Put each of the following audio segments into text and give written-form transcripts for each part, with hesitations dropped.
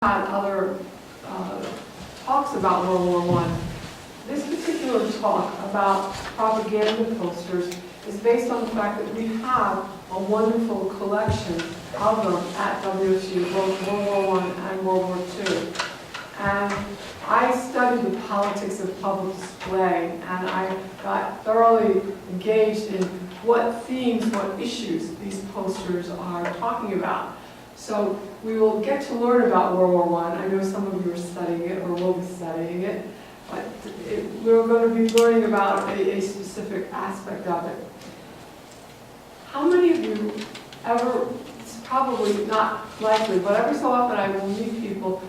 had other talks about World War I. This particular talk about propaganda posters is based on the fact that we have a wonderful collection of them at WSU, both World War I and World War II. And I studied the politics of public display, and I got thoroughly engaged in what themes, what issues these posters are talking about. So we will get to learn about World War I. I know some of you are studying it or will be studying it, but we're going to be learning about a specific aspect of it. How many of you ever, it's probably not likely, but every so often I will meet people.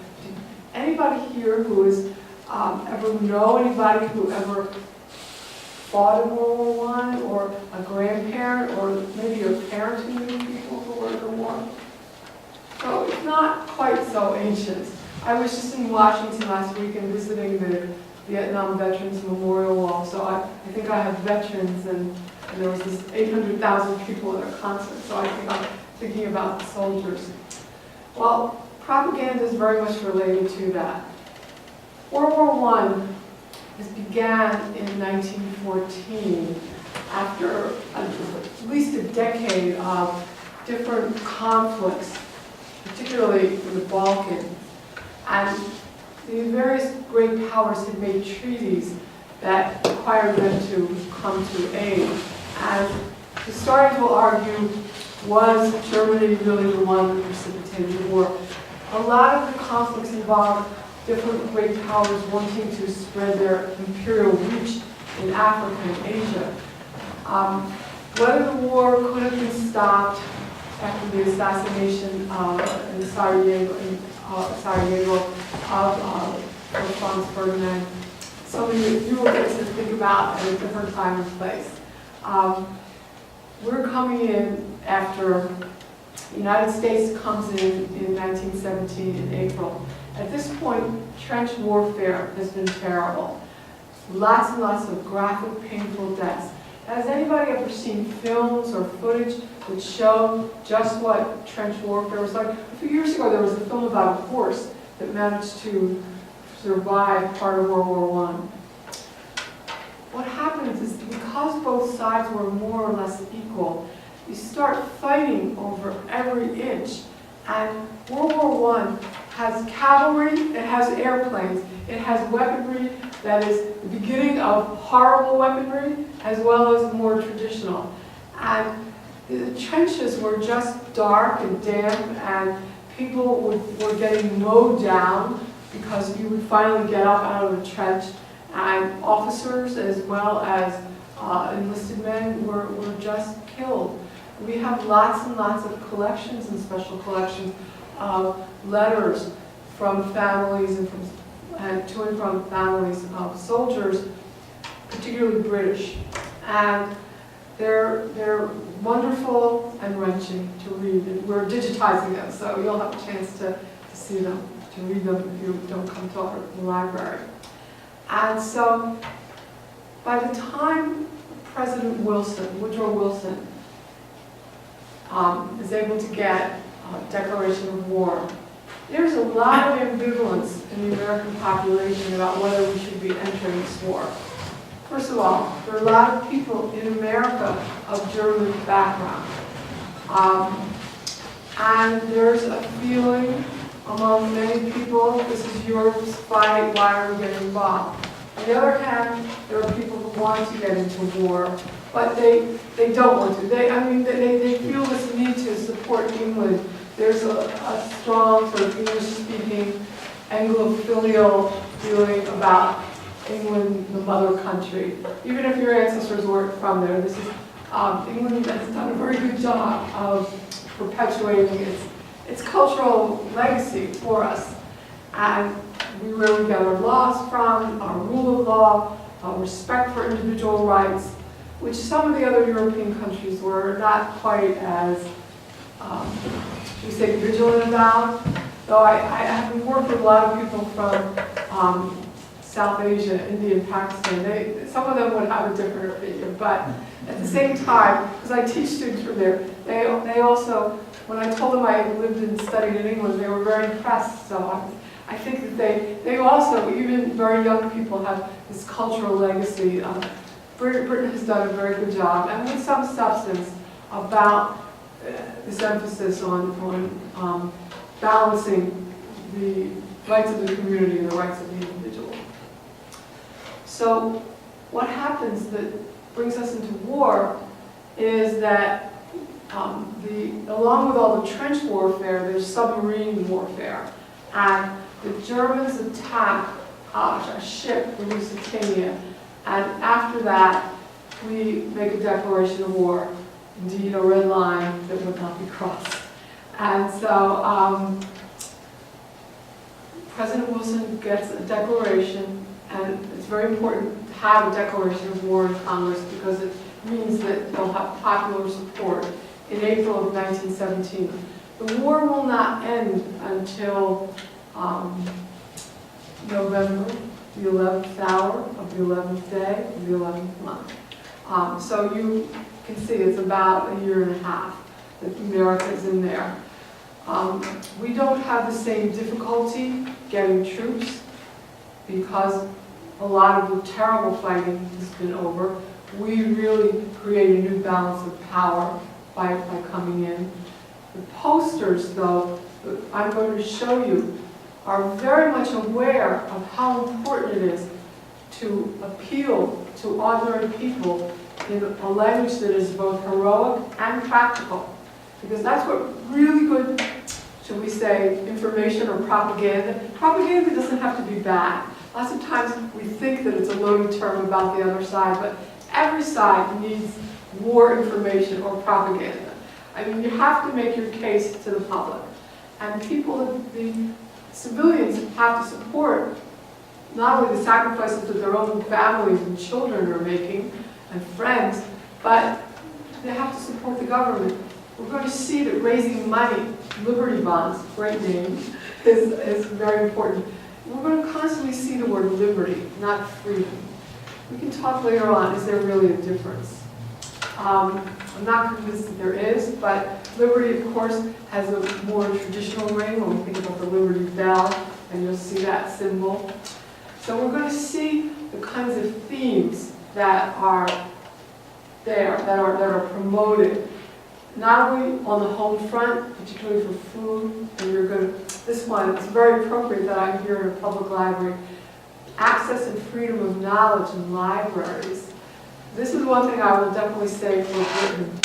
Anybody here who is ever know anybody who ever fought in World War I, or a grandparent, or maybe a parent who knew people who were in the war? So it's not quite so ancient. I was just in Washington last week and visiting the Vietnam Veterans Memorial Wall, so I think I have veterans, and there was this 800,000 people at a concert, so I think I'm thinking about the soldiers. Well, propaganda is very much related to that. World War I began in 1914 after at least a decade of different conflicts, particularly in the Balkans. And the various great powers had made treaties that required them to come to aid. And historians will argue, was Germany really the one that precipitated the war? A lot of the conflicts involved different great powers wanting to spread their imperial reach in Africa and Asia. Whether the war could have been stopped after the assassination in Sarajevo of Franz Ferdinand, something that you will get to think about at a different time and place. We're coming in after the United States comes in 1917 in April. At this point, trench warfare has been terrible. Lots and lots of graphic, painful deaths. Has anybody ever seen films or footage that show just what trench warfare was like? A few years ago, there was a film about a horse that managed to survive part of World War I. What happens is, because both sides were more or less equal, you start fighting over every inch. And World War I has cavalry, it has airplanes, it has weaponry that is the beginning of horrible weaponry, as well as more traditional. And the trenches were just dark and damp, and people were getting mowed down because you would finally get up out of the trench, and officers as well as enlisted men were just killed. We have lots and lots of collections and special collections of letters from families and to and from families of soldiers, particularly British. And they're wonderful and wrenching to read. And we're digitizing them, so you'll have a chance to see them, to read them if you don't come to our library. And so by the time President Wilson, Woodrow Wilson, is able to get a declaration of war, there's a lot of ambivalence in the American population about whether we should be entering this war. First of all, there are a lot of people in America of German background. And there's a feeling among many people, this is Europe's fight, why are we getting involved? On the other hand, there are people who want to get into war, but they don't want to. They feel this need to support England. There's a strong sort of English-speaking Anglophilial feeling about England, the mother country. Even if your ancestors weren't from there, this is England has done a very good job of perpetuating its cultural legacy for us. And where we get our laws from, our rule of law, our respect for individual rights, which some of the other European countries were not quite as, should we say, vigilant about. Though I have worked with a lot of people from South Asia, India, and Pakistan. Some of them would have a different opinion, but at the same time, because I teach students from there, they also when I told them I lived and studied in England, they were very impressed. So I think that they also, even very young people, have this cultural legacy. Britain has done a very good job, and with some substance, about this emphasis on balancing the rights of the community and the rights of the individual. So what happens that brings us into war is that along with all the trench warfare, there's submarine warfare. And the Germans attack a ship, the Lusitania, and after that, we make a declaration of war. Indeed, a red line that would not be crossed. And so President Wilson gets a declaration, and it's very important to have a declaration of war in Congress because it means that they'll have popular support in April of 1917. The war will not end until November, the 11th hour of the 11th day of the 11th month. So you can see it's about a year and a half that America is in there. We don't have the same difficulty getting troops because a lot of the terrible fighting has been over. We really create a new balance of power by coming in. The posters, though, that I'm going to show you, are very much aware of how important it is to appeal to ordinary people in a language that is both heroic and practical. Because that's what really good, should we say, information or propaganda. Propaganda doesn't have to be bad. Lots of times we think that it's a loaded term about the other side, but every side needs war information or propaganda. I mean, you have to make your case to the public. And people, the civilians have to support not only the sacrifices that their own families and children are making, and friends, but they have to support the government. We're going to see that raising money, Liberty bonds, great name, is very important. We're going to constantly see the word liberty, not freedom. We can talk later on, is there really a difference? I'm not convinced that there is, but liberty, of course, has a more traditional ring when we think about the Liberty Bell, and you'll see that symbol. So we're going to see the kinds of themes that are there, that are promoted, not only on the home front, particularly for food, and you're going to, this one, it's very appropriate that I'm here in a public library, access and freedom of knowledge in libraries. This is one thing I will definitely say for Britain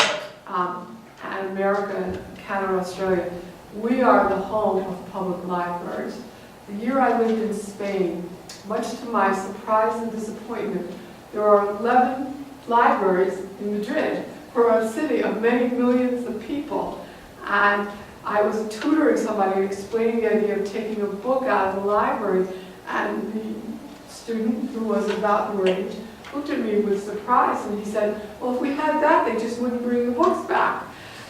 and America and Canada and Australia. We are the home of public libraries. The year I lived in Spain, much to my surprise and disappointment, there are 11 libraries in Madrid, for a city of many millions of people. And I was tutoring somebody and explaining the idea of taking a book out of the library, and the student, who was about your age, looked at me with surprise, and he said, well, if we had that, they just wouldn't bring the books back.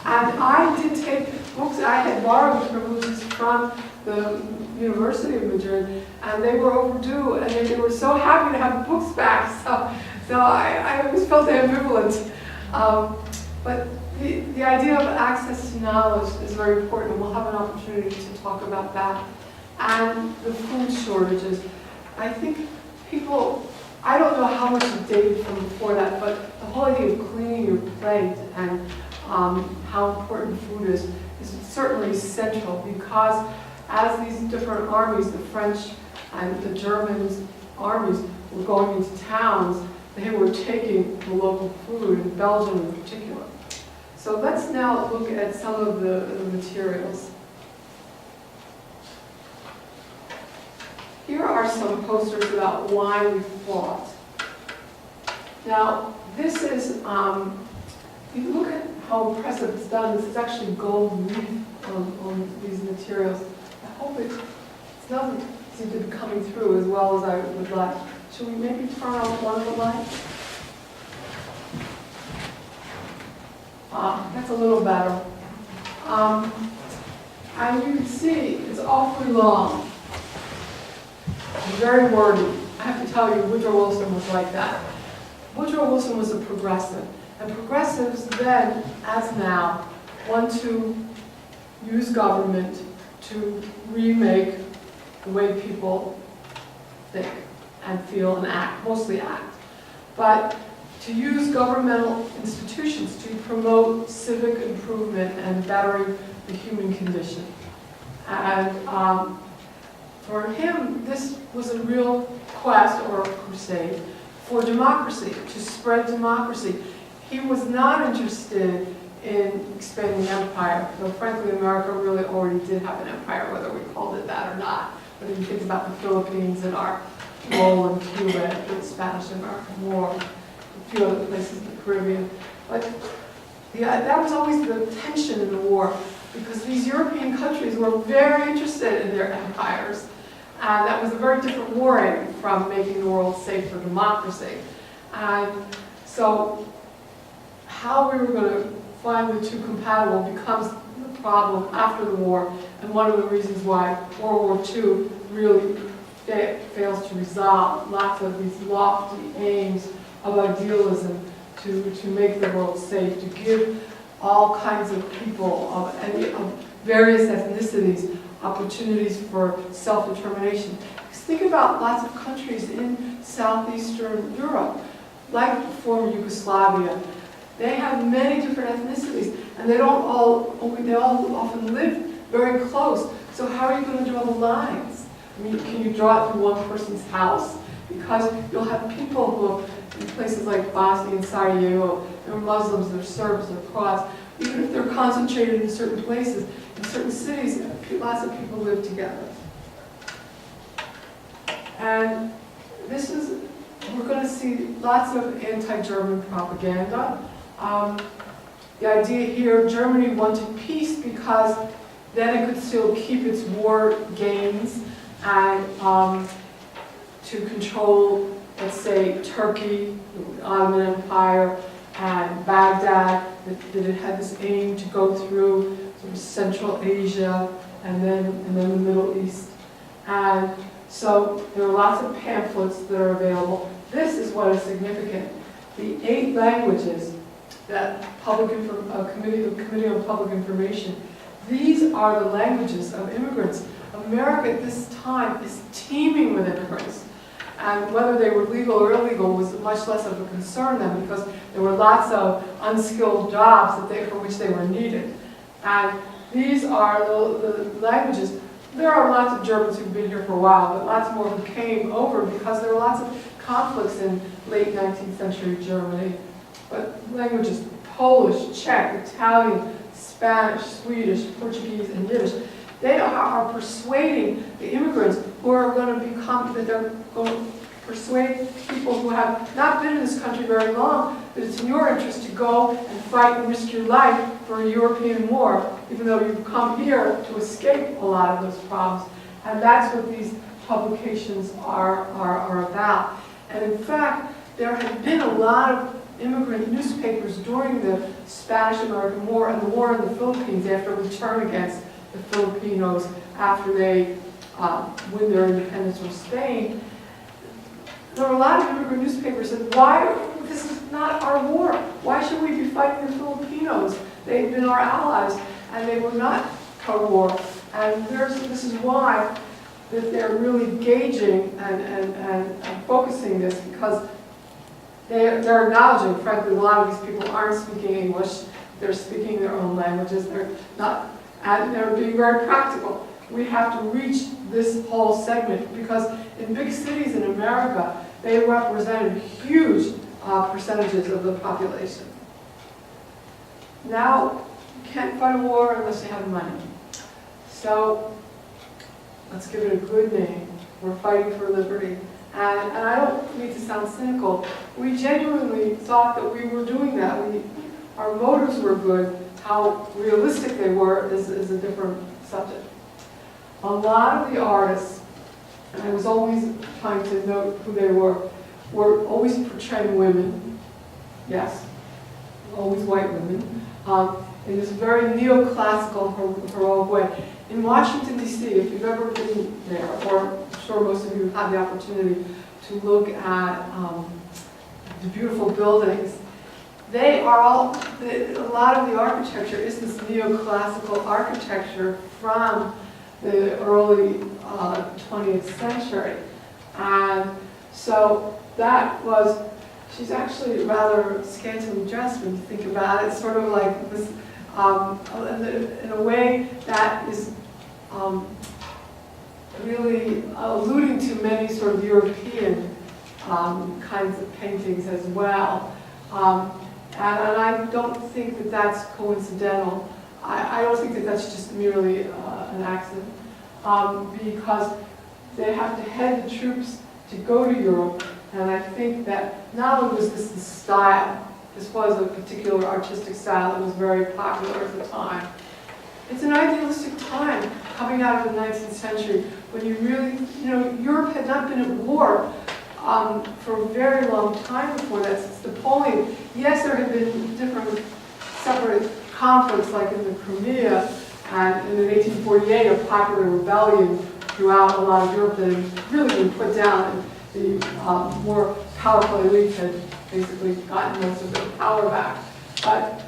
And I did take books, I had borrowed privileges from the University of Madrid, and they were overdue, and they were so happy to have the books back, so I always felt ambivalent. But the idea of access to knowledge is very important, and we'll have an opportunity to talk about that. And the food shortages. I think people, I don't know how much is dated from before that, but the whole idea of cleaning your plate and how important food is certainly central, because as these different armies, the French and the German armies, were going into towns, they were taking the local food, in Belgium in particular. So let's now look at some of the materials. Here are some posters about why we fought. Now, this is, if you look at how impressive it's done, this is actually gold leaf on these materials. I hope it doesn't seem to be coming through as well as I would like. Should we maybe turn on one of the lights? That's a little better. And you can see it's awfully long. Very wordy. I have to tell you, Woodrow Wilson was like that. Woodrow Wilson was a progressive. And progressives then, as now, want to use government to remake the way people think and feel and act, mostly act. But to use governmental institutions to promote civic improvement and bettering the human condition. And for him, this was a real quest or crusade for democracy, to spread democracy. He was not interested in expanding empire, though frankly America really already did have an empire, whether we called it that or not. But if you think about the Philippines and our role in Cuba after the Spanish-American War, a few other places in the Caribbean. But yeah, that was always the tension in the war, because these European countries were very interested in their empires. And that was a very different war aim from making the world safe for democracy. And so how we were going to find the two compatible becomes the problem after the war, and one of the reasons why World War II really fails to resolve lots of these lofty aims of idealism to make the world safe, to give all kinds of people of various ethnicities opportunities for self-determination. Because think about lots of countries in southeastern Europe, like former Yugoslavia. They have many different ethnicities, and they all often live very close. So how are you going to draw the lines? I mean, can you draw it through one person's house? Because you'll have people who, in places like Bosnia and Sarajevo, they're Muslims, they're Serbs, they're Croats. Even if they're concentrated in certain places, in certain cities, lots of people live together. And this is, we're going to see lots of anti-German propaganda. The idea here, Germany wanted peace because then it could still keep its war gains and to control, let's say, Turkey, the Ottoman Empire, and Baghdad, that it had this aim to go through sort of Central Asia and then the Middle East. And so there are lots of pamphlets that are available. This is what is significant. The 8 languages that Committee on Public Information, these are the languages of immigrants. America at this time is teeming with immigrants. And whether they were legal or illegal was much less of a concern then, because there were lots of unskilled jobs for which they were needed. And these are the languages. There are lots of Germans who've been here for a while, but lots more who came over because there were lots of conflicts in late 19th century Germany. But languages, Polish, Czech, Italian, Spanish, Swedish, Portuguese, and Yiddish, they are persuading the immigrants who are going to become, that they're going to persuade people who have not been in this country very long, that it's in your interest to go and fight and risk your life for a European war, even though you've come here to escape a lot of those problems. And that's what these publications are about. And in fact, there have been a lot of immigrant newspapers during the Spanish-American War and the war in the Philippines after a return against the Filipinos after they win their independence from Spain. There were a lot of immigrant newspapers that said, this is not our war. Why should we be fighting the Filipinos? They've been our allies, and they were not pro-war. And this is why that they're really gauging and focusing this, because they're acknowledging, frankly, a lot of these people aren't speaking English. They're speaking their own languages. They're not, and they're being very practical. We have to reach this whole segment, because in big cities in America, they represented huge percentages of the population. Now, you can't fight a war unless you have money. So, let's give it a good name. We're fighting for liberty. And I don't mean to sound cynical. We genuinely thought that we were doing that. Our motives were good. How realistic they were is a different subject. A lot of the artists, and I was always trying to note who they were always portraying women. Yes, always white women. In this very neoclassical, heroic way. In Washington, D.C., if you've ever been there, or I'm sure most of you have had the opportunity to look at the beautiful buildings, they are all, a lot of the architecture is this neoclassical architecture from the early 20th century. And so that was, she's actually rather scantily dressed when you think about it, sort of like this, in a way that is really alluding to many sort of European kinds of paintings as well. And I don't think that that's coincidental. I don't think that that's just merely an accident, because they have to head the troops to go to Europe, and I think that not only was this the style, this was a particular artistic style that was very popular at the time. It's an idealistic time coming out of the 19th century when you really, Europe had not been at war for a very long time before that, since Napoleon. Yes, there had been different separate conflicts like in the Crimea, and in 1848 a popular rebellion throughout a lot of Europe that had really been put down, and the more powerful elite had basically gotten most of their power back. But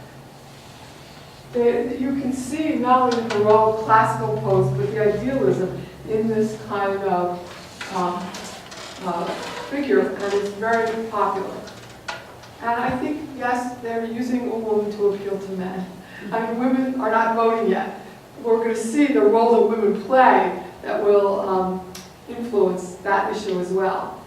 you can see not only the heroic classical pose, but the idealism in this kind of figure, and it's very popular. And I think, yes, they're using a woman to appeal to men. I mean, women are not voting yet. We're going to see the role that women play that will influence that issue as well.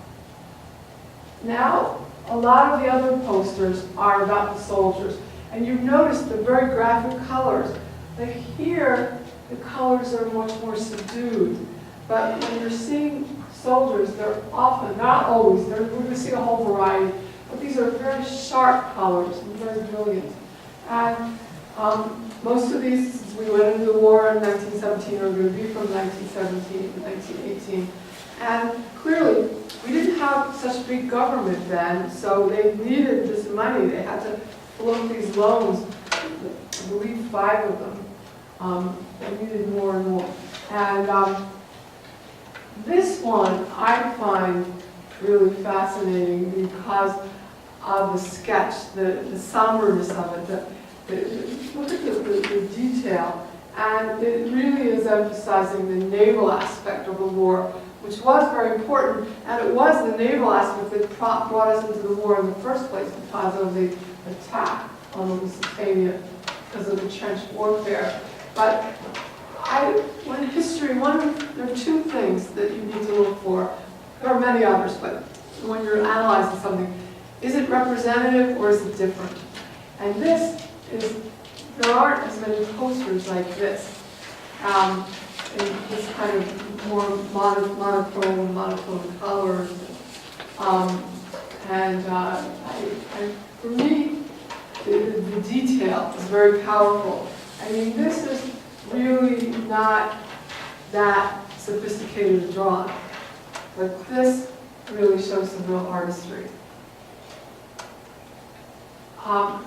Now, a lot of the other posters are about the soldiers. And you've noticed the very graphic colors. Like here, the colors are much more subdued. But when you're seeing soldiers, they're often, not always, we're going to see a whole variety, but these are very sharp colors and very brilliant. And most of these, since we went into the war in 1917, are going to be from 1917 to 1918. And clearly, we didn't have such big government then, so they needed this money. They had to float these loans, I believe 5 of them. They needed more and more. And this one I find really fascinating because of the sketch, the somberness of it. Look at the detail. And it really is emphasizing the naval aspect of the war, which was very important. And it was the naval aspect that brought us into the war in the first place because of the attack on Lusitania, because of the trench warfare. But when history, there are 2 things that you need to look for. There are many others, but when you're analyzing something, is it representative or is it different? And this is, there aren't as many posters like this, in this kind of more monochrome colors. For me, the detail is very powerful. I mean, this is really not that sophisticated drawn, but this really shows some real artistry.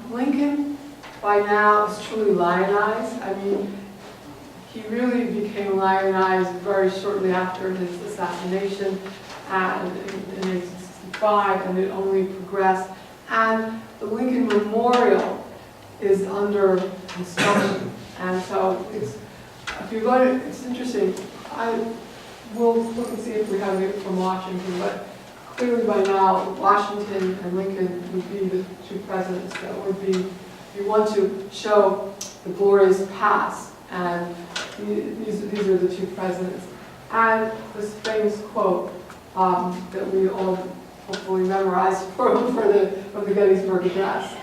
Lincoln, by now, is truly lionized. I mean, he really became lionized very shortly after his assassination and in 1865, and it only progressed. And the Lincoln Memorial is under construction. And so it's, if you go to, it's interesting, we'll look and see if we have it from Washington, but clearly by now, Washington and Lincoln would be the 2 presidents that would be, if you want to show the glorious past, and these are the 2 presidents. And this famous quote that we all hopefully memorized from the Gettysburg Address.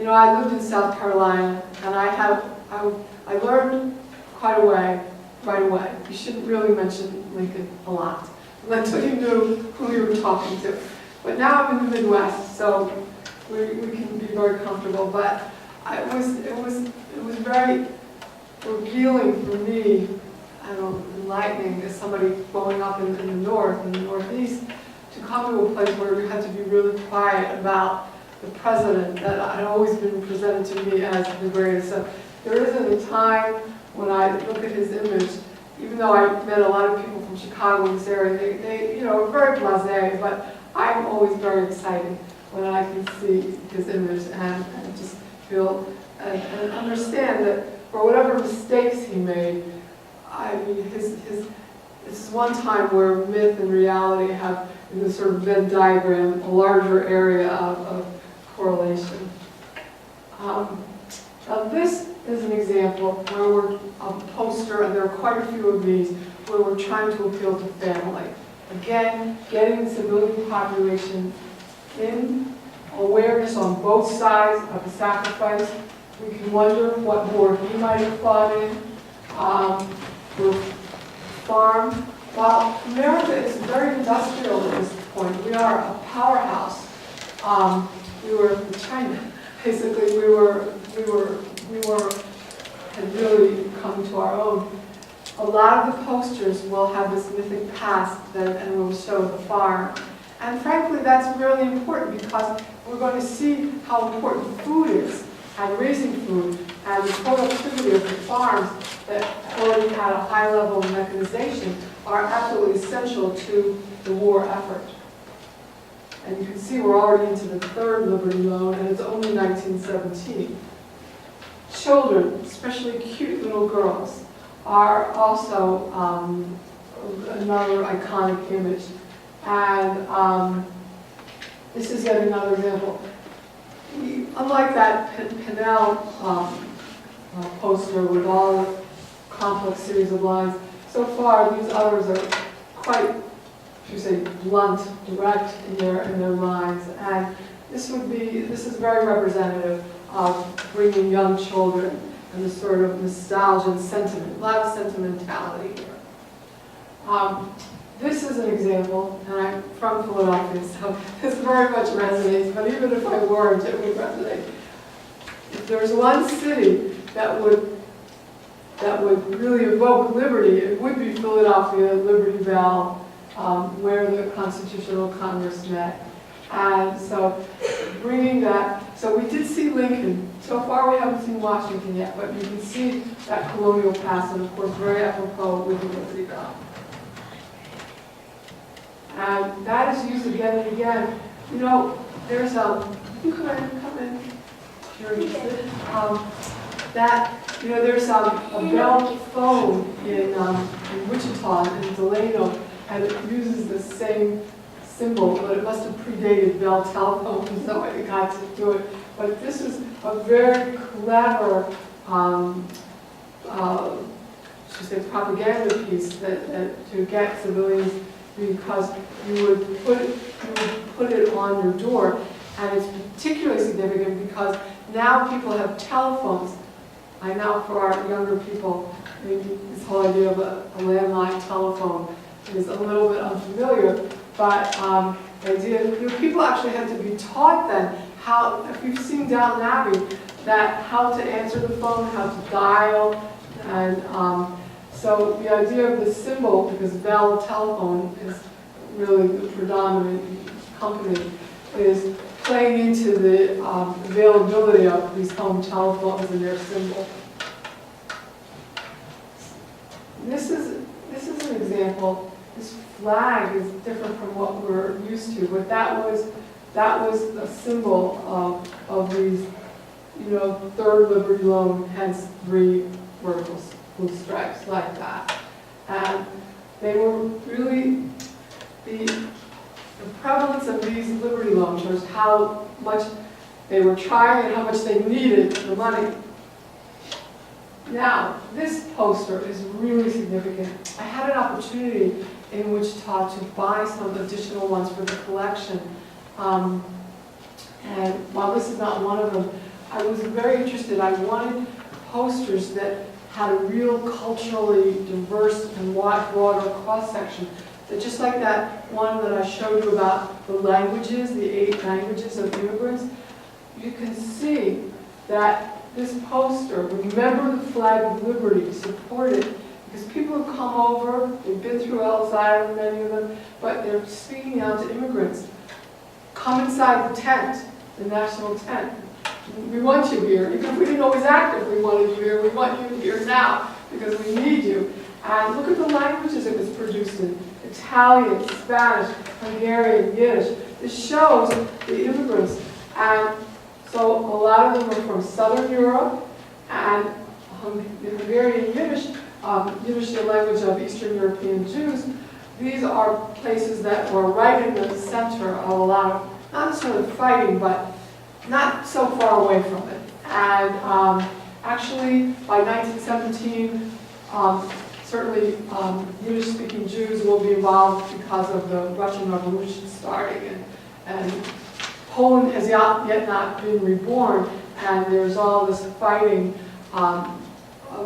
I lived in South Carolina, and I learned right away. You shouldn't really mention Lincoln a lot until you knew who you were talking to. But now I'm in the Midwest, so we can be very comfortable. But it was very revealing for me, enlightening as somebody growing up in the North, in the Northeast, to come to a place where you had to be really quiet about the president that had always been presented to me as the greatest. So there isn't a time when I look at his image even though I met a lot of people from Chicago in this area, they are very blasé, but I'm always very excited when I can see his image and just feel and understand that for whatever mistakes he made, I mean, this is one time where myth and reality have, in this sort of Venn diagram, a larger area of correlation. Now this is an example where we're a poster, and there are quite a few of these, where we're trying to appeal to family. Again, getting the civilian population in awareness on both sides of the sacrifice. We can wonder what war he might have fought in. The farm. While America is very industrial at this point, we are a powerhouse. We were China. Basically, we had really come to our own. A lot of the posters will have this mythic past and will show the farm. And frankly, that's really important because we're going to see how important food is, and raising food, and the productivity of the farms that already had a high level of mechanization are absolutely essential to the war effort. And you can see we're already into the third Liberty Loan, and it's only 1917. Children, especially cute little girls, are also another iconic image. And this is yet another example. Unlike that Pinnell poster with all the complex series of lines, so far these others are quite, should say, blunt, direct in their lines. And this is very representative of bringing young children and the sort of nostalgia and sentiment, a lot of sentimentality here. This is an example, and I'm from Philadelphia, so this very much resonates, but even if I weren't, it would resonate. If there's one city that would really evoke liberty, it would be Philadelphia, Liberty Bell, where the Constitutional Congress met. And so bringing that, so we did see Lincoln. So far we haven't seen Washington yet, but you can see that colonial past, and of course very apropos with the Liberty Bell. And that is used again and again. You know, there's you could come in. There's a Bell phone in Wichita, in Delano, and it uses the same symbol, but it must have predated Bell telephones, so it got to do it. But this is a very clever, should say, propaganda piece that to get civilians, because you would put it on your door, and it's particularly significant because now people have telephones. I know for our younger people, maybe this whole idea of a landline telephone is a little bit unfamiliar, but the idea, people actually had to be taught then how, if you've seen Downton Abbey, that how to answer the phone, how to dial, and so the idea of the symbol, because Bell telephone is really the predominant company, is playing into the availability of these home telephones and their symbol. This is an example. This flag is different from what we're used to, but that was a symbol of these, third Liberty Loan, hence 3 vertical blue stripes like that. And they were really the prevalence of these Liberty Loan shows how much they were trying and how much they needed the money. Now, this poster is really significant. I had an opportunity in Wichita to buy some additional ones for the collection. And while this is not one of them, I was very interested. I wanted posters that had a real culturally diverse and wide, broader cross-section. That just like that one that I showed you about the languages, the 8 languages of immigrants, you can see that this poster, remember the flag of liberty, support it, because people have come over, they've been through El Salvador, many of them, but they're speaking out to immigrants. Come inside the tent, the national tent. We want you here. Even if we didn't always act if we wanted you here, we want you here now because we need you. And look at the languages it was produced in: Italian, Spanish, Hungarian, Yiddish. This shows the immigrants. And so a lot of them are from Southern Europe, and the Hungarian Yiddish, Yiddish, the language of Eastern European Jews. These are places that were right in the center of a lot of, not necessarily fighting, but not so far away from it. And actually, by 1917, certainly Yiddish-speaking Jews will be involved because of the Russian Revolution starting, and Poland has yet not been reborn, and there's all this fighting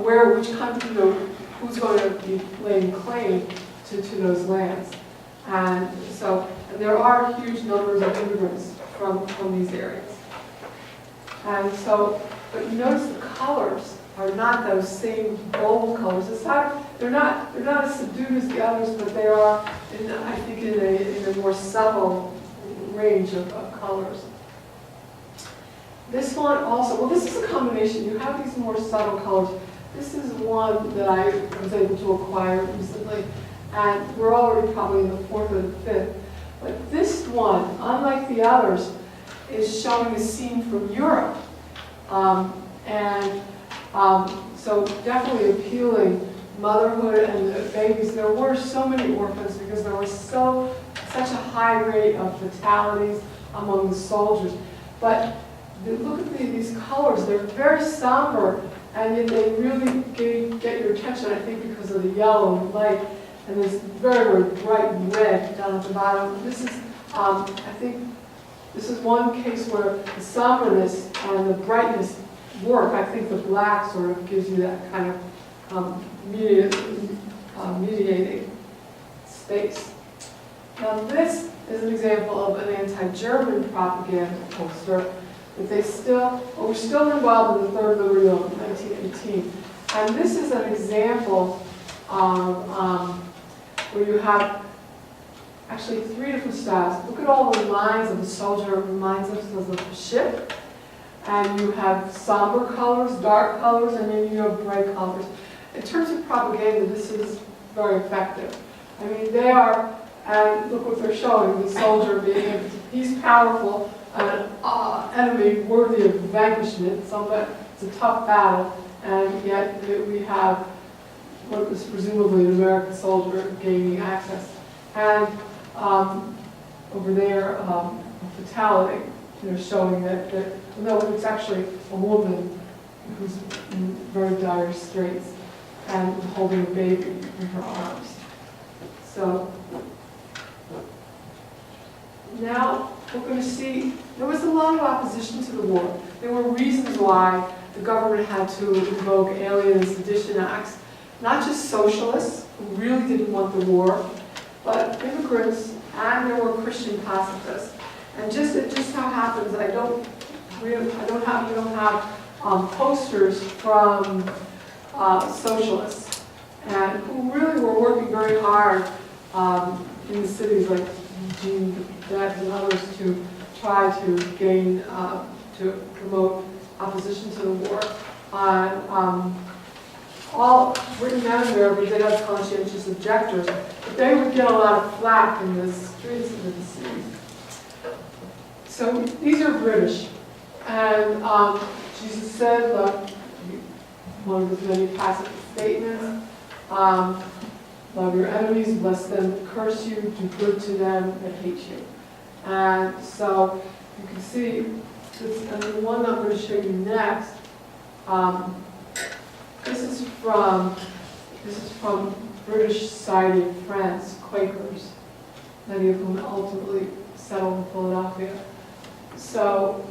which country, who's going to be laying claim to those lands. And so there are huge numbers of immigrants from these areas. And so, but you notice the colors are not those same bold colors. They're not as subdued as the others, but they are, I think, in a more subtle range of colors. This one also, well, this is a combination. You have these more subtle colors. This is one that I was able to acquire recently, and we're already probably in the 4th or the 5th. But this one, unlike the others, is showing a scene from Europe. So definitely appealing motherhood and babies. There were so many orphans because there was such a high rate of fatalities among the soldiers. But look at these colors. They're very somber, and yet they really get your attention, I think, because of the yellow and light, and this very, very bright red down at the bottom. This is, I think, this is one case where the somberness and the brightness work. I think the black sort of gives you that kind of mediating space. Now this is an example of an anti-German propaganda poster that we're still involved in the Third Liberty Law in 1918. And this is an example of where you have actually 3 different styles. Look at all the lines of the soldier. It reminds us of the ship. And you have somber colors, dark colors, and then you have bright colors. In terms of propaganda, this is very effective. I mean, they are, and look what they're showing, the soldier being, he's powerful, an enemy worthy of vanquishment, it's a tough battle, and yet we have what was presumably an American soldier gaining access. And over there, a fatality, showing that no, it's actually a woman who's in very dire straits and holding a baby in her arms. So now we're going to see there was a lot of opposition to the war. There were reasons why the government had to invoke Alien and Sedition Acts. Not just socialists who really didn't want the war, but immigrants, and there were Christian pacifists. And it just how happens, you don't have posters from socialists, and who really were working very hard in the cities like Eugene and others to try to gain, to promote opposition to the war. All written down there, but they had conscientious objectors, but they would get a lot of flack in the streets of the cities. So these are British, and Jesus said, one of his many pacifist statements, love your enemies, bless them, curse you, do good to them that hate you. And so you can see, and the one I'm going to show you next, this is from British Society of Friends, Quakers, many of whom ultimately settled in Philadelphia. So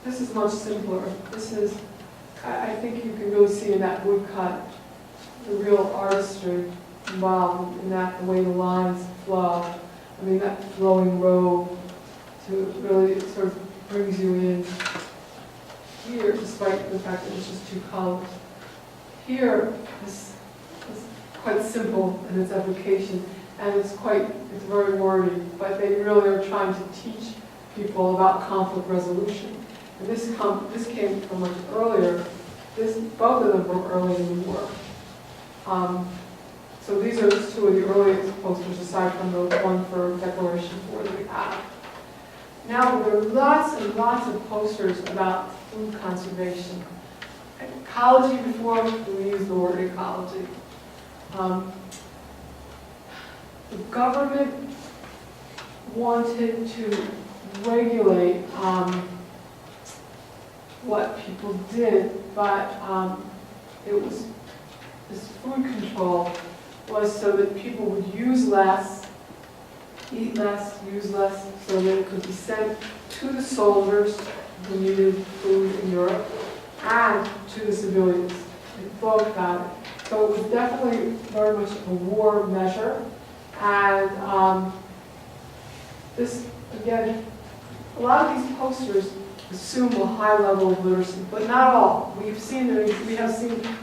this is much simpler. This is, I think you can really see in that woodcut the real artistry involved in that, the way the lines flow. I mean, that flowing robe to really sort of brings you in here, despite the fact that it's just 2 colors. Here is quite simple in its application, and it's very wordy, but they really are trying to teach people about conflict resolution. And this came from much earlier. Both of them were early in the war. So these are two of the earliest posters, aside from the one for Declaration 4 that we have. Now, there are lots and lots of posters about food conservation. Ecology, before we used the word ecology. The government wanted to regulate what people did, but it was, this food control was so that people would use less, eat less, use less, so that it could be sent to the soldiers who needed food in Europe and to the civilians. They both got it. So it was definitely very much a war measure. And this, again, a lot of these posters assume a high level of literacy, but not all. We have seen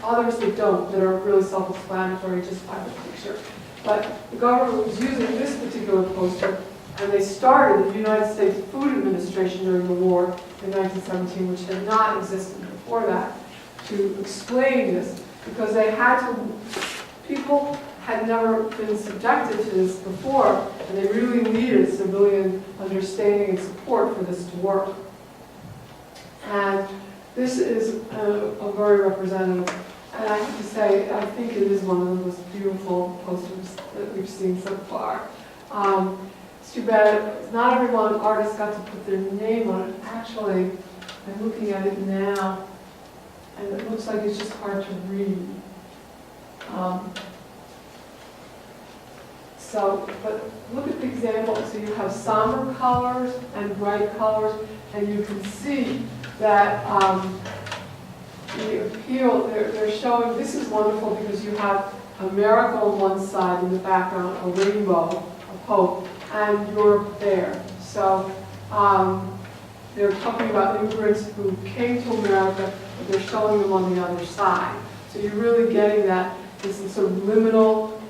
others that don't, that are really self-explanatory just by the picture. But the government was using this particular poster, and they started the United States Food Administration during the war in 1917, which had not existed before that, to explain this, because they had to, people had never been subjected to this before, and they really needed civilian understanding and support for this to work. And this is a very representative, and I have to say, I think it is one of the most beautiful posters that we've seen so far. It's too bad, not everyone, artists got to put their name on it. Actually, I'm looking at it now, and it looks like it's just hard to read. But look at the example. So you have somber colors and bright colors, and you can see that the appeal, they're showing, this is wonderful because you have America on one side in the background, a rainbow of hope, and Europe there. So they're talking about immigrants who came to America, but they're showing them on the other side. So you're really getting that, this is sort of liminal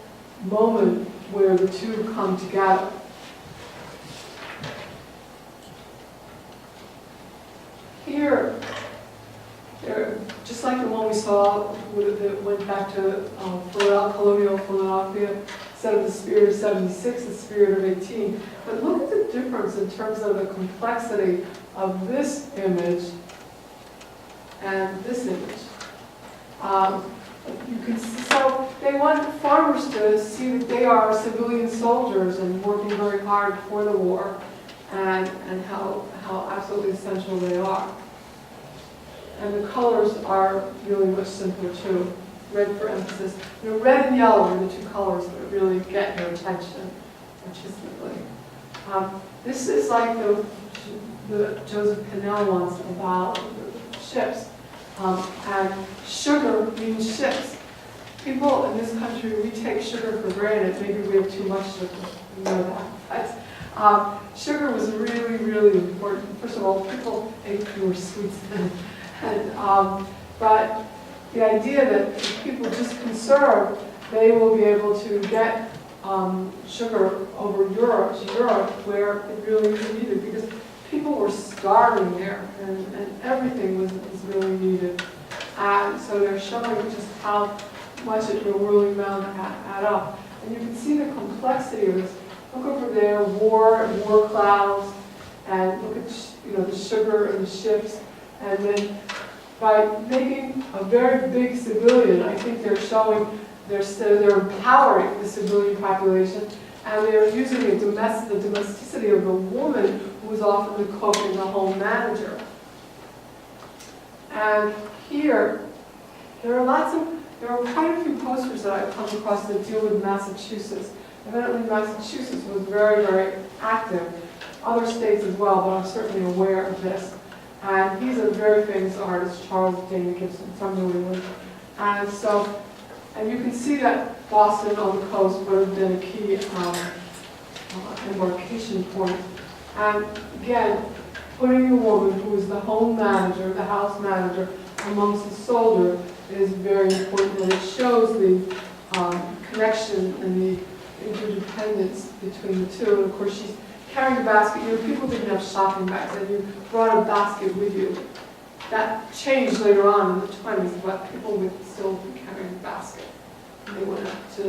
moment where the two come together. Here, just like the one we saw that went back to colonial Philadelphia, instead of the spirit of 76, the spirit of 18. But look at the difference in terms of the complexity of this image and this image. You can see, so they want farmers to see that they are civilian soldiers and working very hard for the war, and how absolutely essential they are. And the colors are really much simpler too. Red for emphasis. You know, red and yellow are the two colors that really get your attention artistically. This is like the Joseph Cannell ones about the ships. And sugar means ships. People in this country, we take sugar for granted. Maybe we have too much sugar. You know that. But sugar was really, really important. First of all, people ate fewer sweets then. But the idea that if people just conserve, they will be able to get sugar over to Europe, where it really is needed, because people were starving there, and everything was really needed. And so they're showing just how much it will really add up. And you can see the complexity of this. Look over there, war and war clouds, and look at the sugar and the ships. And then by making a very big civilian, I think they're showing they're empowering the civilian population, and they're using the domesticity of the woman who is often the cook and the home manager. And here, there are quite a few posters that I've come across that deal with Massachusetts. Evidently, Massachusetts was very, very active. Other states as well, but I'm certainly aware of this. And he's a very famous artist, Charles Dana Gibson, from New England. And you can see that Boston on the coast would have been a key embarkation point. And again, putting the woman who is the home manager, the house manager, amongst the soldier is very important. And it shows the connection and the interdependence between the two. And of course, she's carrying a basket. People didn't have shopping bags, and you brought a basket with you. That changed later on in the 20s, but people would still be carrying a basket. and they went up to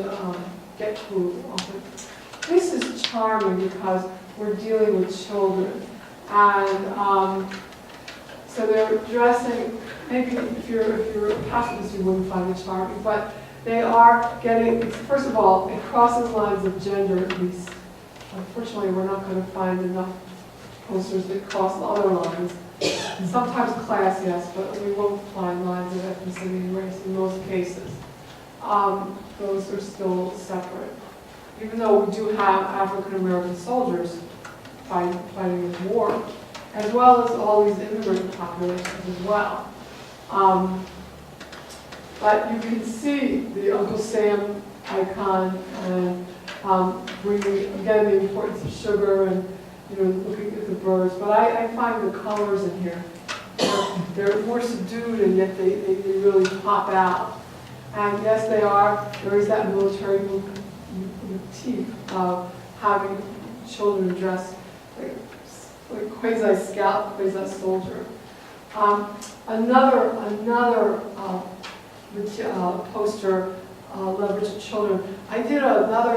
get food often. This is charming because we're dealing with children, and so they're dressing. Maybe if you're a pacifist, you wouldn't find it charming, but they are getting. First of all, it crosses lines of gender at least. Unfortunately, we're not going to find enough posters that cross other lines. Sometimes class, yes, but we won't find lines of ethnicity and race in most cases. Those are still separate. Even though we do have African American soldiers fighting in war, as well as all these immigrant populations as well. But you can see the Uncle Sam icon and bringing, again, the importance of sugar and looking at the birds. But I find the colors in here, they're more subdued, and yet they really pop out. And yes, they are. There is that military motif of having children dressed like quasi-scout, quasi-soldier. Another poster leveraged children. I did another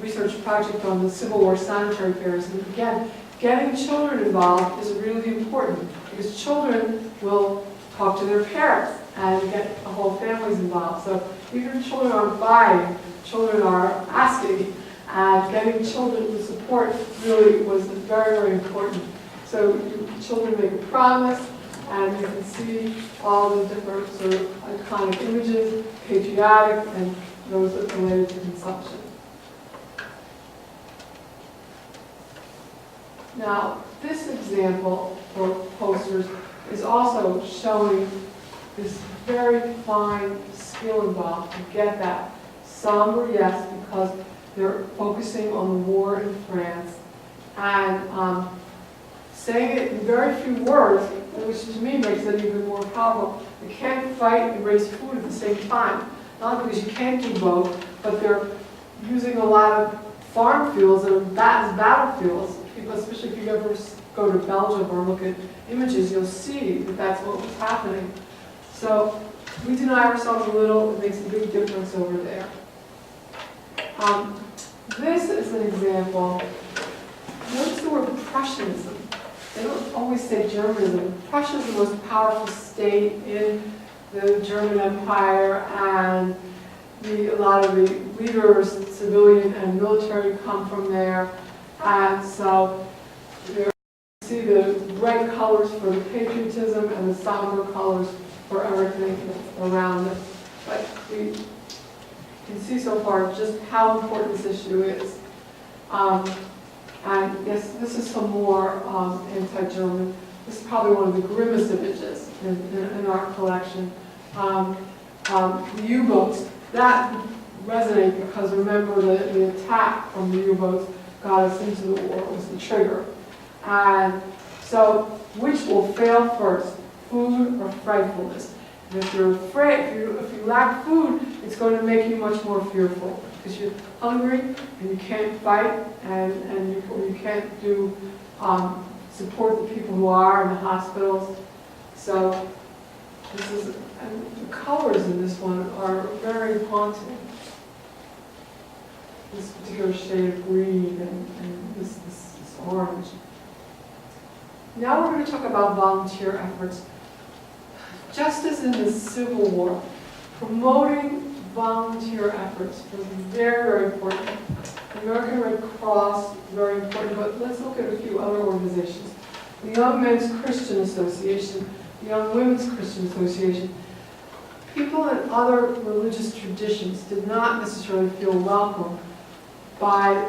research project on the Civil War sanitary fairs, and again, getting children involved is really important because children will talk to their parents and get the whole families involved. So even if children aren't buying, children are asking, and getting children to support really was very, very important. So children make a promise, and you can see all the different sort of iconic images, patriotic, and those that are related to consumption. Now, this example for posters is also showing this very fine skill involved to get that. Somber, yes, because they're focusing on the war in France, and saying it in very few words, which to me makes it even more powerful. You can't fight and raise food at the same time. Not because you can't do both, but they're using a lot of farm fields that are as battlefields. Especially if you ever go to Belgium or look at images, you'll see that that's what was happening. So we deny ourselves a little, it makes a big difference over there. This is an example. Notice the word Prussianism. They don't always say Germanism. Prussia is the most powerful state in the German Empire, and a lot of the leaders, civilian and military, come from there. And so you see the bright colors for the patriotism and the somber colors for everything around it. But we can see so far just how important this issue is. And yes, this is some more anti-German. This is probably one of the grimmest images in our collection. The U-boats, that resonate because remember the attack from the U-boats got us into the war, was the trigger. And so, which will fail first, food or frightfulness? And if you're afraid, if you lack food, it's going to make you much more fearful because you're hungry and you can't fight and you can't do support the people who are in the hospitals. So this is, and the colors in this one are very haunting. This particular shade of green and this orange. Now we're going to talk about volunteer efforts. Just as in the Civil War, promoting volunteer efforts was very, very important. The American Red Cross, very important, but let's look at a few other organizations. The Young Men's Christian Association, the Young Women's Christian Association. People in other religious traditions did not necessarily feel welcome by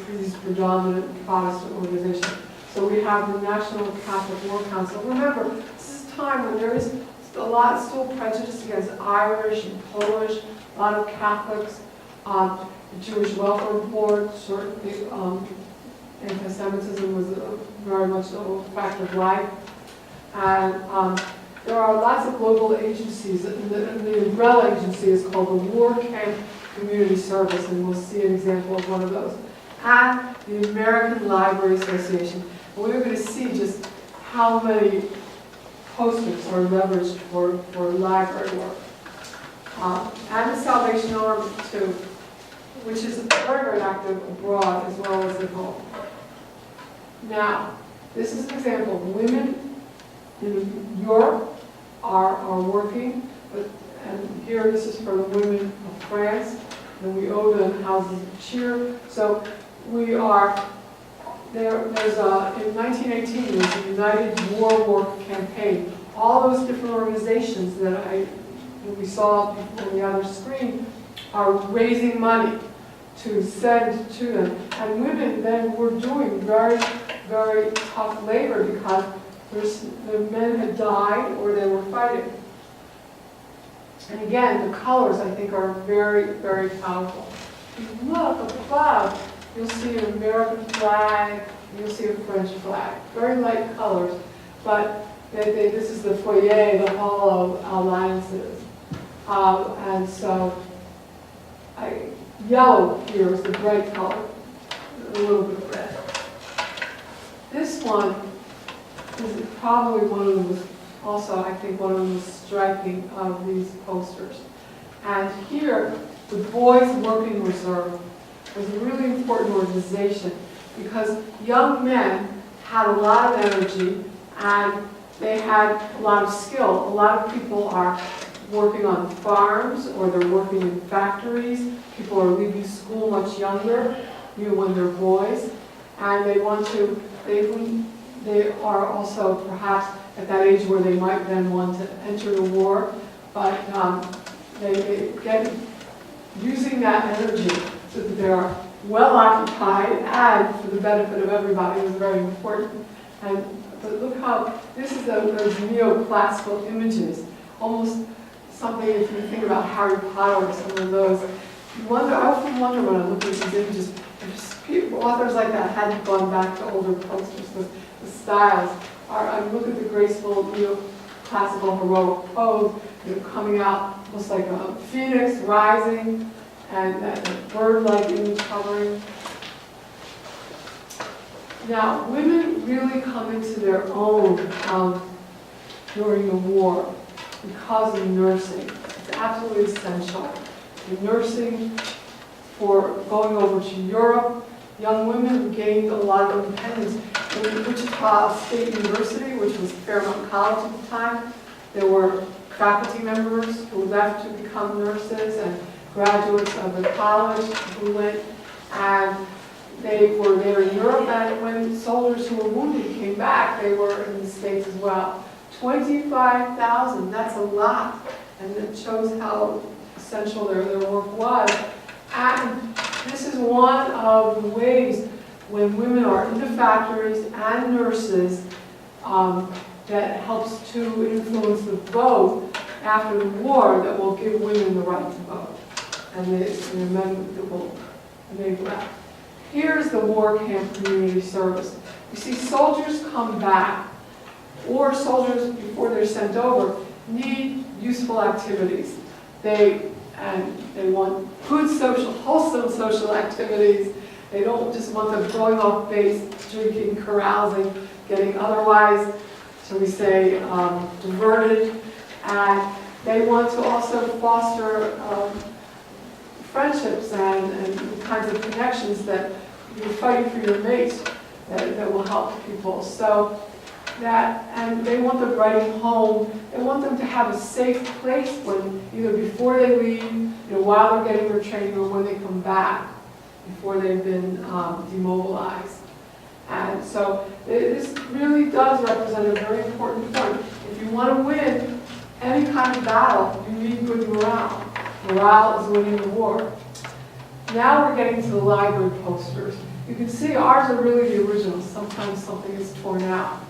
these predominant Protestant organizations. So we have the National Catholic War Council. Remember, this is a time when there is a lot still prejudice against Irish and Polish, a lot of Catholics, the Jewish Welfare Board, certainly anti-Semitism was very much a fact of life. And there are lots of global agencies, and the umbrella agency is called the War Camp Community Service, and we'll see an example of one of those. And the American Library Association. And we're going to see just how many posters are leveraged for library work. and the Salvation Army too, which is very, very active abroad as well as at home. Now, this is an example. Women in Europe are working, and here this is for the women of France, and we owe them houses of cheer. So we are, there's in 1918, there's a United War Work campaign. All those different organizations that we saw on the other screen are raising money to send to them. And women then were doing very, very tough labor because the men had died or they were fighting. And again, the colors, I think, are very, very powerful. If you look above, you'll see an American flag, you'll see a French flag. Very light colors, but this is the foyer, the Hall of Alliances. And so, yellow here is the bright color, a little bit of red. This one is probably one of the most, also I think one of the most striking of these posters. And here, the Boys Working Reserve was a really important organization because young men had a lot of energy and they had a lot of skill. A lot of people are working on farms or they're working in factories. People are leaving school much younger, even when they're boys. And they are also perhaps at that age where they might then want to enter the war. But they get using that energy so that they are well occupied and for the benefit of everybody is very important. But look how, this is those neoclassical images, almost something if you think about Harry Potter or some of those. I often wonder when I look at these images, if authors like that hadn't gone back to older posters, the styles. I look at the graceful neoclassical heroic pose, coming out almost like a phoenix rising, and that bird-like image covering. Now, women really come into their own during the war because of nursing. It's absolutely essential. The nursing for going over to Europe, young women gained a lot of independence. In Wichita State University, which was Fairmont College at the time, there were faculty members who left to become nurses and graduates of the college who went, and they were there in Europe, and when soldiers who were wounded came back, they were in the States as well. 25,000, that's a lot, and it shows how essential their work was. And this is one of the ways when women are in the factories and nurses that helps to influence the vote after the war that will give women the right to vote, and the amendment that will enable that. Here's the war camp community service. You see, soldiers come back, or soldiers before they're sent over need useful activities. They want good social, wholesome social activities. They don't just want them going off base, drinking, carousing, getting otherwise, shall we say, diverted. And they want to also foster friendships and the kinds of connections that you're fighting for your mates that will help people. So that, and they want them writing home. They want them to have a safe place when, either before they leave, while they're getting their training, or when they come back, before they've been demobilized. And so this really does represent a very important point. If you want to win any kind of battle, you need good morale. Morale is winning the war. Now we're getting to the library posters. You can see ours are really the originals. Sometimes something is torn out.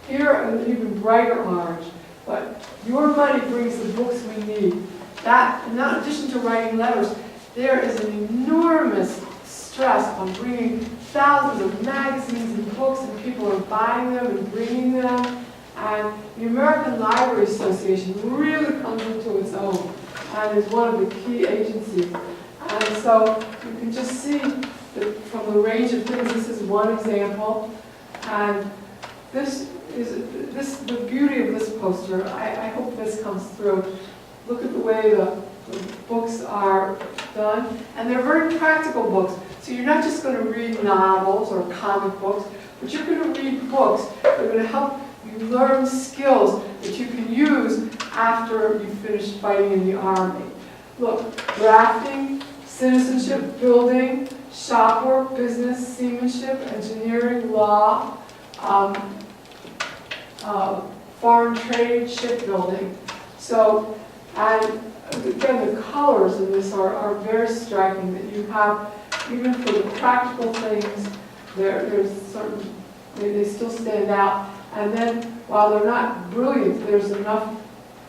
Here, an even brighter orange. But your money brings the books we need. That, in addition to writing letters, there is an enormous stress on bringing thousands of magazines and books, and people are buying them and bringing them. And the American Library Association really comes into its own and is one of the key agencies. And so you can just see that from the range of things, this is one example. And this is the beauty of this poster. I hope this comes through. Look at the way the the books are done, and they're very practical books. So you're not just going to read novels or comic books, but you're going to read books that are going to help you learn skills that you can use after you finish fighting in the Army. Look, drafting, citizenship building, shop work, business, seamanship, engineering, law, foreign trade, shipbuilding. So, and again, the colors in this are very striking, that you have, even for the practical things, there's certain, they still stand out. And then, while they're not brilliant, there's enough,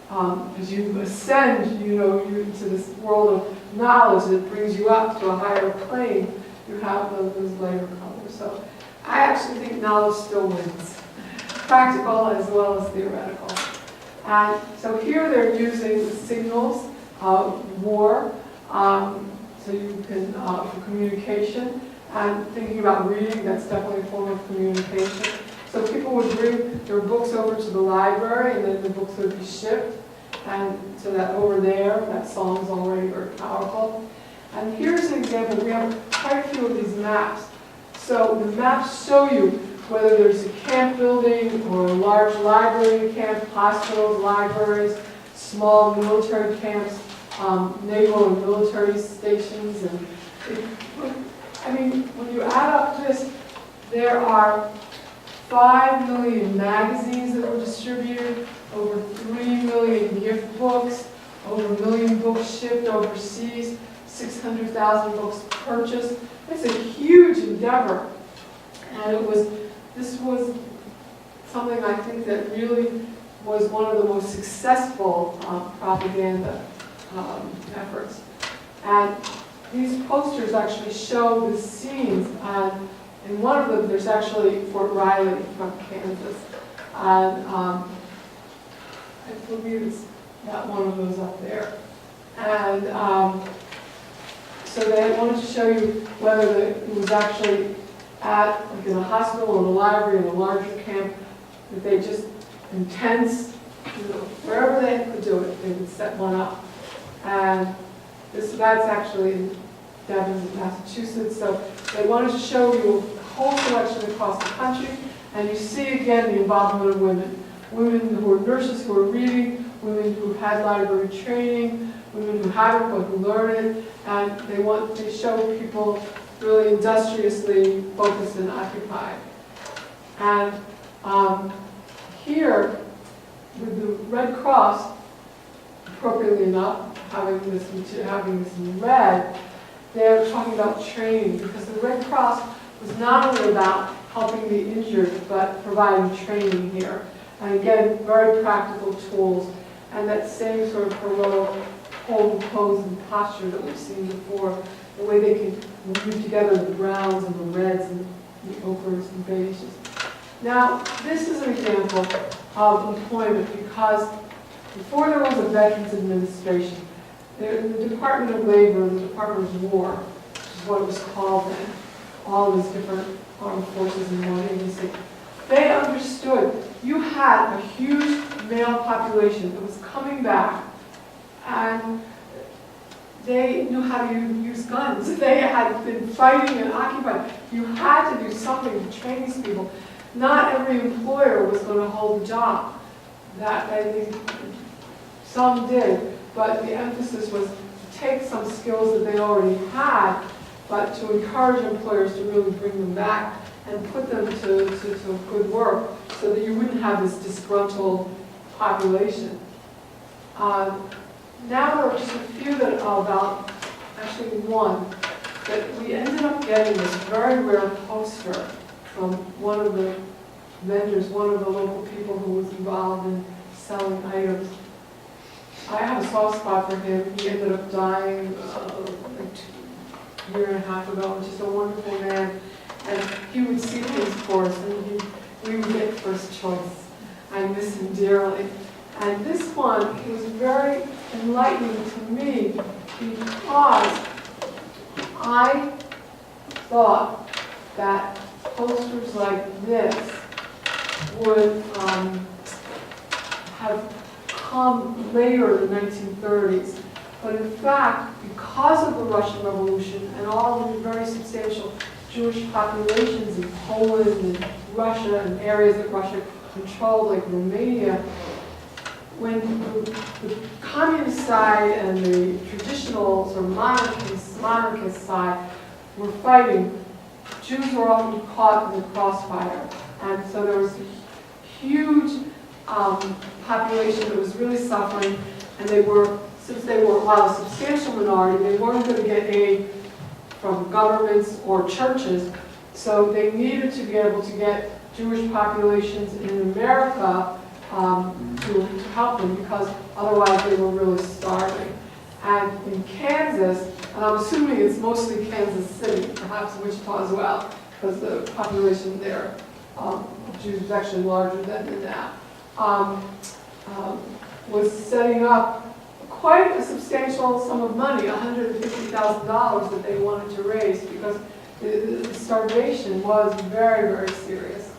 as you ascend, to this world of knowledge that brings you up to a higher plane, you have those layer colors. So, I actually think knowledge still wins. Practical as well as theoretical. And so here they're using the signals of war, so you can, for communication, and thinking about reading, that's definitely a form of communication. So people would bring their books over to the library, and then the books would be shipped, and so that over there, that song's already very powerful. And here's an example. We have quite a few of these maps. So the maps show you whether there's a camp building or a large library camp, hospitals, libraries, small military camps, naval and military stations. And when you add up this, there are 5 million magazines that were distributed, over 3 million gift books, over 1 million books shipped overseas, 600,000 books purchased. It's a huge endeavor. And this was something I think that really was one of the most successful propaganda efforts. And these posters actually show the scenes. And in one of them, there's actually Fort Riley from Kansas. And I believe it's that one of those up there. And so they wanted to show you whether it was actually at, like in a hospital, in a library, in a larger camp, that they just intense, wherever they could do it, they would set one up. And that's actually in Devon, Massachusetts. So they wanted to show you a whole selection across the country, and you see again the involvement of women. Women who are nurses who are reading, women who had library training, women who haven't but who learn it, and they show people really industriously focused and occupied. And here, with the Red Cross, appropriately enough, having this in red, they're talking about training, because the Red Cross was not only about helping the injured, but providing training here. And again, very practical tools, and that same sort of heroic hold, pose, and posture that we've seen before, the way they can weave together the browns and the reds and the ochres and beiges. Now, this is an example of employment, because before there was a Veterans Administration, the Department of Labor and the Department of War, which is what it was called then, all these different armed forces in one agency, they understood you had a huge male population that was coming back, and they knew how to use guns. They had been fighting and occupied. You had to do something to train these people. Not every employer was going to hold a job. Some did, but the emphasis was to take some skills that they already had, but to encourage employers to really bring them back and put them to good work, so that you wouldn't have this disgruntled population. Now there are just a few that are about, actually one, that we ended up getting this very rare poster from one of the vendors, one of the local people who was involved in selling items. I have a soft spot for him. He ended up dying like a year and a half ago. Just a wonderful man. And he would see things for us, and we would get first choice. I miss him dearly. And this one was very enlightening to me, because I thought that posters like this would have come later in the 1930s. But in fact, because of the Russian Revolution and all the very substantial Jewish populations in Poland and Russia and areas that Russia controlled, like Romania, when the communist side and the traditional sort of monarchist side were fighting, Jews were often caught in the crossfire. And so there was a huge population that was really suffering, and they were, since they were, while a substantial minority, they weren't going to get aid from governments or churches, so they needed to be able to get Jewish populations in America to help them, because otherwise they were really starving. And in Kansas, and I'm assuming it's mostly Kansas City, perhaps Wichita as well, because the population there, Jews is actually larger than that, was setting up quite a substantial sum of money, $150,000 that they wanted to raise, because the starvation was very, very serious.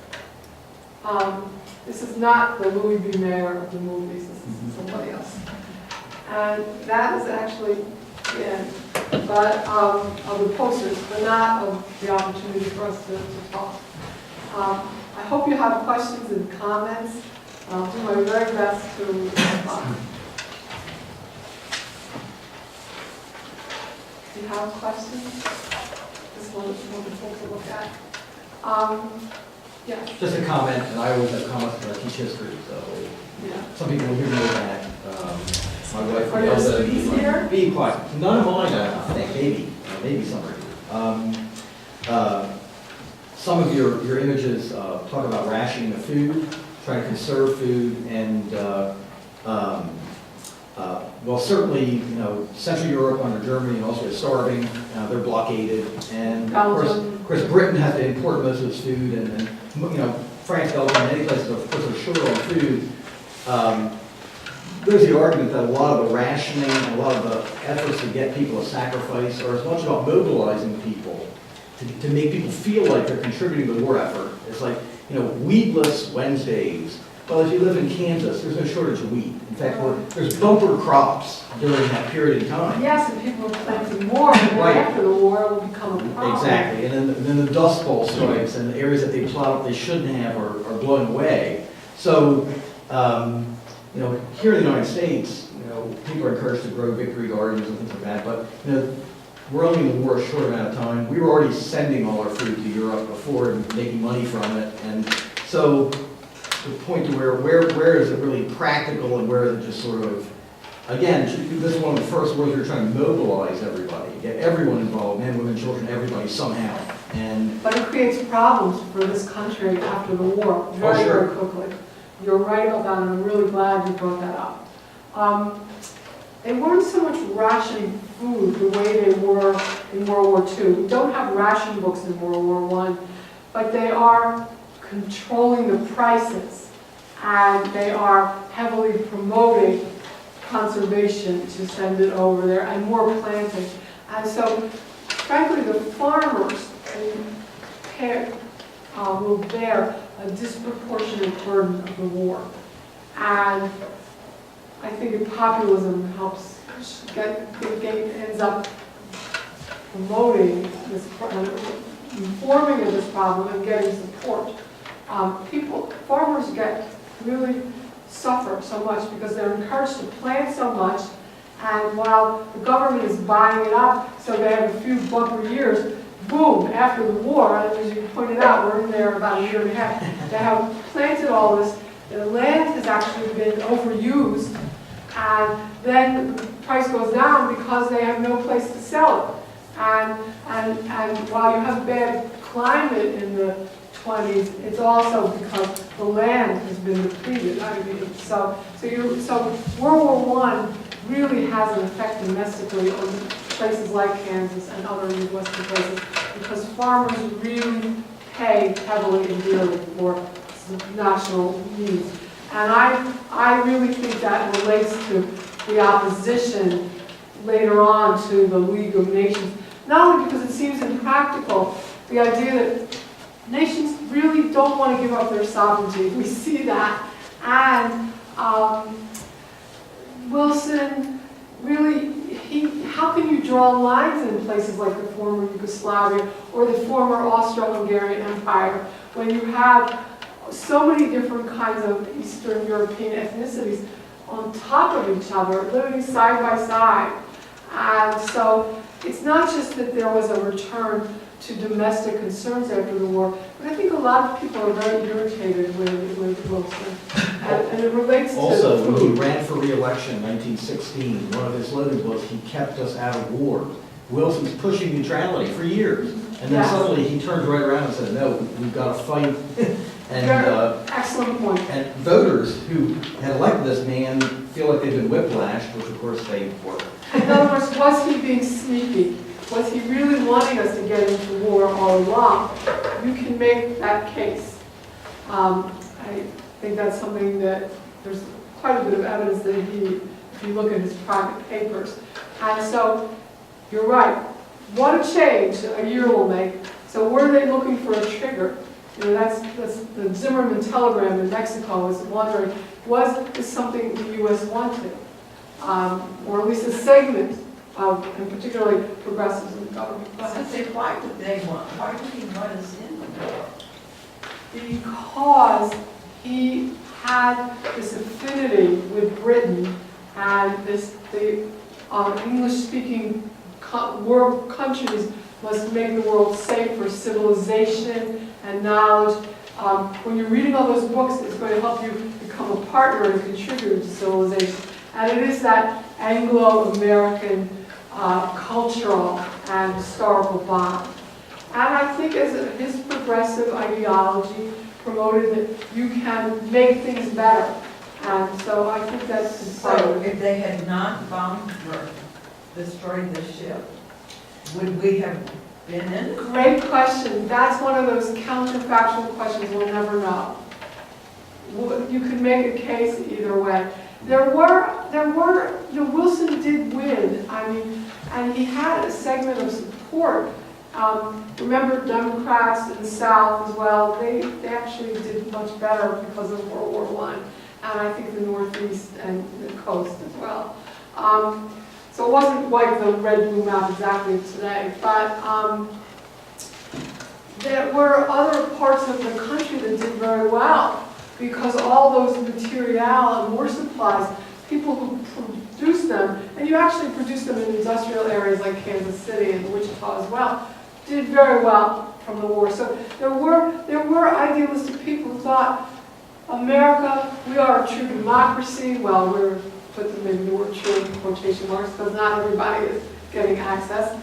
This is not the Louis B. Mayer of the movies, this is somebody else. And that is actually the end, but of the posters, but not of the opportunity for us to talk. I hope you have questions and comments. I'll do my very best to respond. Do you have questions? This one is wonderful to look at. Yeah. Just a comment, and I always have comments when I teach history, so Yeah. some people here know that. My wife Are there knows that. students here? Be quiet. None of mine, I think, maybe some are here. Some of your images talk about rationing of food, trying to conserve food, and well, certainly, you know, Central Europe under Germany and Austria is starving. They're blockaded, and of course, Britain has to import most of its food, and you know, France, Belgium, many places, of course, are short on food. There's the argument that a lot of the rationing and a lot of the efforts to get people to sacrifice are as much about mobilizing people to make people feel like they're contributing to the war effort. It's like, you know, weedless Wednesdays. Well, if you live in Kansas, there's no shortage of wheat. In fact, there's bumper crops during that period of time. Yes, and people are planting more, and Right. after the war it will become a problem. Exactly, and then the Dust Bowl strikes, and the areas that they plowed up they shouldn't have are blown away. So, you know, here in the United States, you know, people are encouraged to grow victory gardens and things like that, but, you know, we're only in the war a short amount of time. We were already sending all our food to Europe before and making money from it, and so the point to where is it really practical and where is it just sort of, again, this is one of the first words we're trying to mobilize everybody, get everyone involved, men, women, children, everybody somehow. But it creates problems for this country after the war, very, very quickly. You're right about that, and I'm really glad you brought that up. They weren't so much rationing food the way they were in World War II. We don't have ration books in World War I, but they are controlling the prices, and they are heavily promoting conservation to send it over there, and more planting. And so, frankly, the farmers will bear a disproportionate burden of the war. And I think populism helps ends up promoting this, informing of this problem and getting support. Farmers really suffer so much because they're encouraged to plant so much, and while the government is buying it up, so they have a few bumper years, boom, after the war, and as you pointed out, we're in there about a year and a half, they have planted all this, the land has actually been overused, and then the price goes down because they have no place to sell it. And while you have bad climate in the 20s, it's also because the land has been depleted. I mean, so World War I really has an effect domestically on places like Kansas and other Midwestern places, because farmers really pay heavily and dearly for national needs. And I really think that relates to the opposition later on to the League of Nations, not only because it seems impractical, the idea that nations really don't want to give up their sovereignty. We see that. And Wilson really, how can you draw lines in places like the former Yugoslavia or the former Austro-Hungarian Empire when you have so many different kinds of Eastern European ethnicities on top of each other, living side by side. And so it's not just that there was a return to domestic concerns after the war, but I think a lot of people are very irritated with Wilson. And it relates to Also, when he food. ran for re-election in 1916, one of his slogans was, "He kept us out of war." Wilson's pushing neutrality for years, and then Yes. suddenly he turns right around and says, "No, we've got to fight." Excellent point. And voters who had elected this man feel like they've been whiplashed, which of course they were. In other words, was he being sneaky? Was he really wanting us to get into war all along? You can make that case. I think that's something that there's quite a bit of evidence that if you look at his private papers. And so, you're right. What a change a year will make. So were they looking for a trigger? You know, that's the Zimmerman telegram in Mexico is wondering, was this something the U.S. wanted? Or at least a segment of, and particularly progressives in the government. Well, I say, why would they want? Why would he want us in the war? Because he had this affinity with Britain and the English-speaking world countries must make the world safe for civilization and knowledge. When you're reading all those books, it's going to help you become a partner and contributor to civilization. And it is that Anglo-American cultural and historical bond. And I think as his progressive ideology promoted that you can make things better. And so I think that's So if they had not bombed or destroyed the ship, would we have been in it? Great question. That's one of those counterfactual questions we'll never know. You could make a case either way. Wilson did win. I mean, and he had a segment of support. Remember Democrats in the South as well, they actually did much better because of World War I. And I think the Northeast and the coast as well. So it wasn't like the red blue map exactly today, but there were other parts of the country that did very well because all those material and war supplies, people who produced them, and you actually produced them in industrial areas like Kansas City and Wichita as well, did very well from the war. So there were idealistic people who thought, America, we are a true democracy. Well, we're put them in the word true in quotation marks because not everybody is getting access.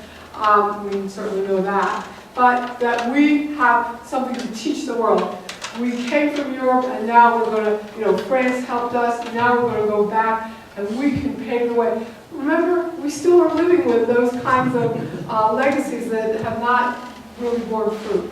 We certainly know that. But that we have something to teach the world. We came from Europe and now we're going to, France helped us, now we're going to go back and we can pave the way. Remember, we still are living with those kinds of legacies that have not really borne fruit.